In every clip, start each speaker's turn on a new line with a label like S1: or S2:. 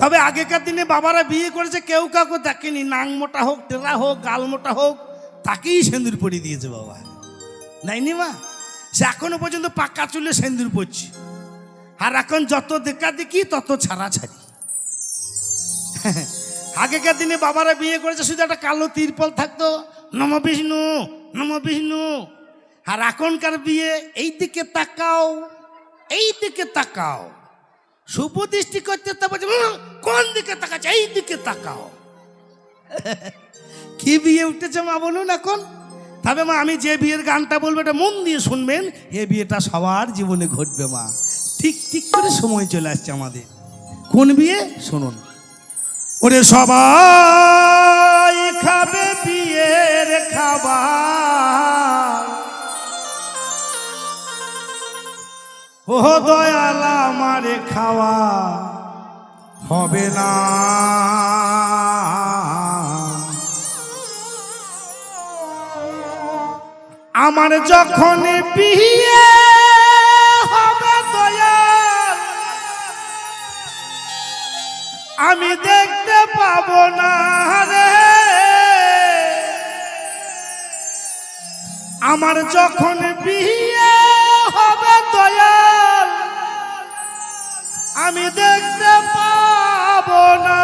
S1: তবে আগেকার দিনে বাবারা বিয়ে করেছে কেউ কাউকে দেখেনি, নাং মোটা হোক, টেরা হোক, গাল মোটা হোক, তাকেই সিঁদুর পরিয়ে দিয়েছে বাবা। নাইনি মা, সে এখনো পর্যন্ত পাকা চুলে সিঁদুর পড়ছে। আর এখন যত দেখা দেখি তত ছাড়াছাড়ি। আগেকার দিনে বাবারা বিয়ে করেছে শুধু একটা কালো তিরপল থাকতো, নম বিষ্ণু নম বিষ্ণু। আর এখনকার বিয়ে এই দিকে তাকাও, এই দিকে তাকাও, সুপদৃষ্টি করতে কোন দিকে তাকাচ্ছে, এই দিকে তাকাও। কি বিয়ে উঠেছে মা বলুন এখন। তবে মা আমি যে বিয়ের গানটা বলবো এটা মন দিয়ে শুনবেন, এ বিয়েটা সবার জীবনে ঘটবে মা। ঠিক ঠিক করে সময় চলে আসছে আমাদের। কোন বিয়ে শুনুন। ওরে সবাই খাবে বিয়ের খাবার, ও দয়াল আমারে খাওয়া হবে না। আমার যখন বিয়ে হবে দয়াল আমি দেখতে পাবো না রে। আমার যখন বিয়ে হবে দয়াল আমি দেখতে পাবো না।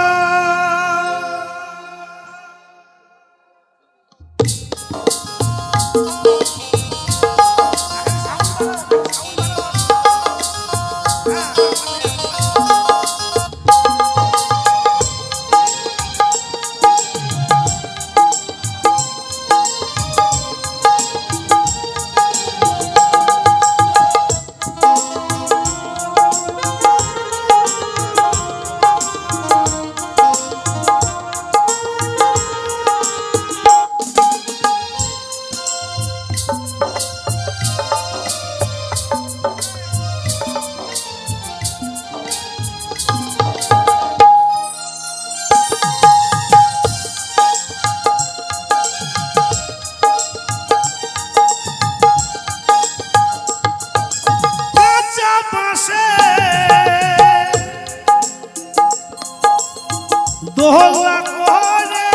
S1: দোলা করে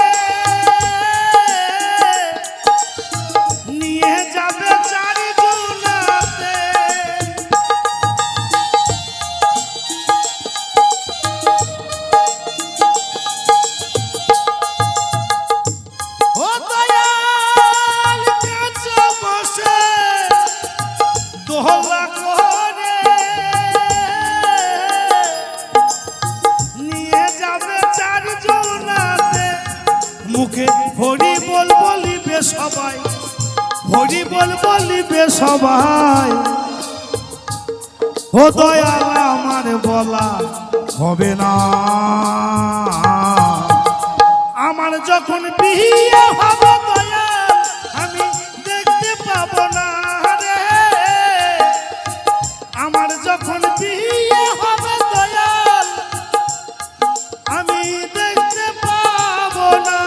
S1: নিয়ে যাবে চারি জুনাতে, ও দয়াল কাছে বসে দোলা করে নিয়ে যাবে চারি জুনাতে। মুখে হরি বল বলিবে সবাই, হরি বল বলিবে সবাই, ও দয়াল আমার বলা হবে না। আমার যখন বিয়ে হবে দয়াল আমি দেখতে পাবো না রে। আমার যখন বিয়ে হবে দয়াল আমি দেখতে পাবো না।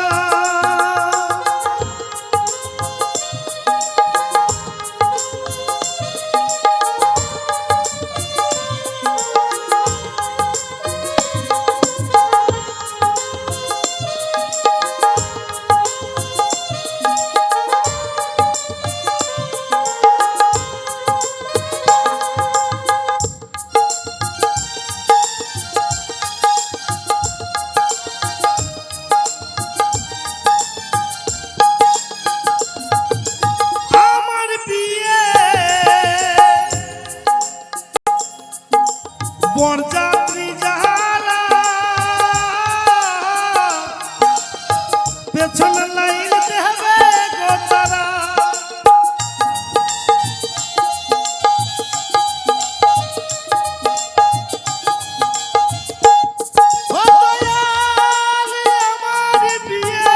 S1: বরযাত্রী যারা পেছন লাইন দেবে গো তারা, ও দয়াল আমার বিয়ে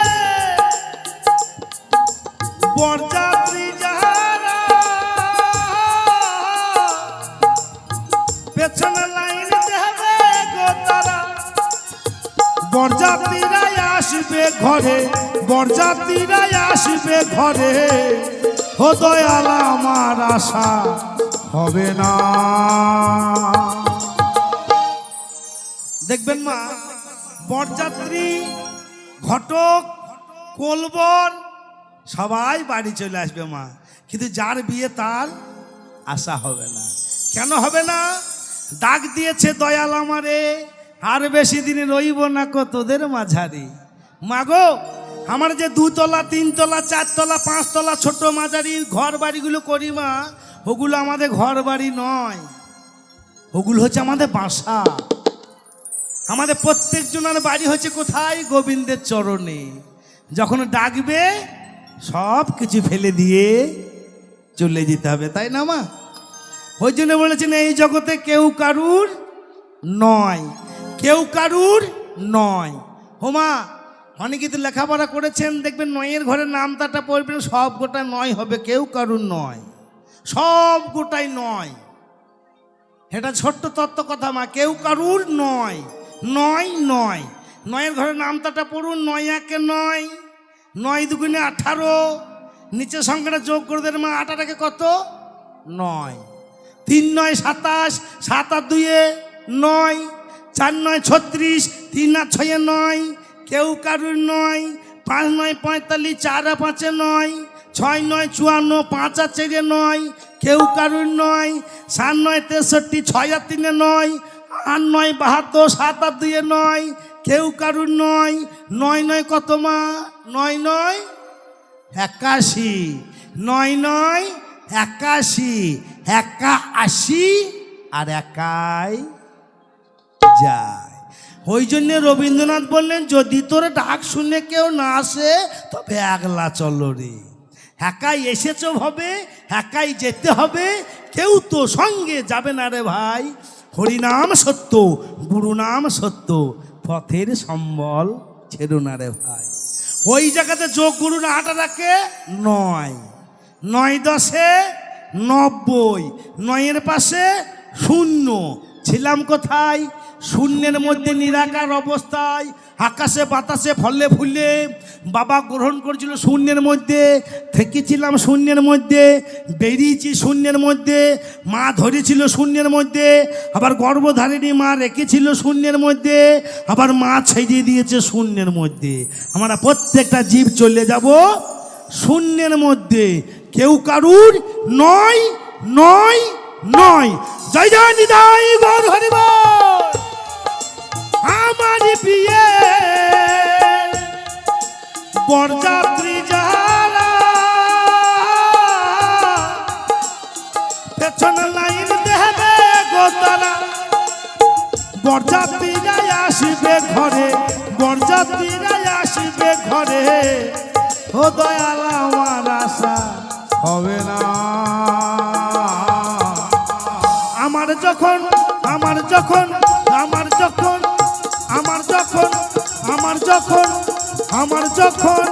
S1: বরযাত্রী যারা পেছন লাইন দেবে গো তারা। বরযাত্রীরাই আসবে ঘরে, বরযাত্রীরাই আসবে ঘরে, ও দয়াল আমার আশা হবে না। দেখবেন মা বরযাত্রী, ঘটক, কোলবর সবাই বাড়ি চলে আসবে মা। কিন্তু যার বিয়ে তার আশা হবে না। কেন হবে না? ডাক দিয়েছে দয়াল আমারে, আর বেশি দিন রইব না কো তোদের মাঝারি। মাগো, আমার যে 2 তলা 3 তলা 4 তলা 5 তলা ছোট মাঝারি ঘর বাড়িগুলো করি মা, ওগুলো আমাদের ঘর বাড়ি নয়, ওগুলো হচ্ছে আমাদের বাসা। আমাদের প্রত্যেকজনের বাড়ি হচ্ছে কোথায়? গোবিন্দের চরণে। যখন ডাকবে সব কিছু ফেলে দিয়ে চলে যেতে হবে, তাই না মা? ওই জন্য বলেছেন এই জগতে কেউ কারুর নয়, কেউ কারুর নয়। হোমা, অনেকে তো লেখাপড়া করেছেন, দেখবেন নয়ের ঘরের নামতাটা পড়বেন, সব গোটা নয় হবে, কেউ কারুর নয়, সব গোটাই নয়। এটা ছোট্ট তত্ত্ব কথা মা, কেউ কারুর নয়, নয় নয়। নয়ের ঘরের নামতাটা পড়ুন, 9 একে 9, 9 দুগুণে 18, নিচে সংখ্যাটা যোগ করে দেন মা, 8 কত? 9। 3 9 27, 7 আর 2 9, 4 9 36, 3 আর 6 9, কেউ কারুর নয়। 5 9 45, 4 আর 5 9, 6 9 54, 5 আর 4 9, কেউ কারুর নয়। 7 9 63, 6 আর 3 9, 8 9 72, 7 আর 2 9, কেউ কারুর নয়। 9 9 কত মা? 9 9 81, 9 9 81, 81 আর একাই যায়। ওই জন্য রবীন্দ্রনাথ বললেন, যদি তোর ডাক শুনে কেউ না আসে তবে একলা চলো রে। একাই এসেছো হবে, একাই যেতে হবে, কেউ তো সঙ্গে যাবে না রে ভাই। হরিনাম সত্য, গুরু নাম সত্য, পথের সম্বল ছেড়ো না রে ভাই। ওই জায়গাতে যোগ গুরু না 8 9, 9 10 90, 9-এর পাশে 0। ছিলাম কোথায়? শূন্যের মধ্যে নিরাকার অবস্থায়, আকাশে বাতাসে ফলে ফুলে। বাবা গ্রহণ করেছিল শূন্যের মধ্যে, থেকেছিলাম শূন্যের মধ্যে, বেরিয়েছি শূন্যের মধ্যে। মা ধরেছিল শূন্যের মধ্যে, আবার গর্ভধারিণী মা রেখেছিল শূন্যের মধ্যে, আবার মা ছেড়ে দিয়েছে শূন্যের মধ্যে। আমরা প্রত্যেকটা জীব চলে যাব শূন্যের মধ্যে, কেউ কারুর নয়, নয় নয়। জয় জয় নিতাই গৌর হরি বল। আমার বিয়ে বরযাত্রী যারা, পেছন লাইন দেবে গো তারা। বরযাত্রীরা আসবে ঘরে, বরযাত্রীরা আসবে ঘরে, ও দয়াল আমার আশা হবে না। আমার যখন আমার যখন আমার যখন আমার যখন আমার যখন আমার যখন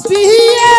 S1: বিয়ে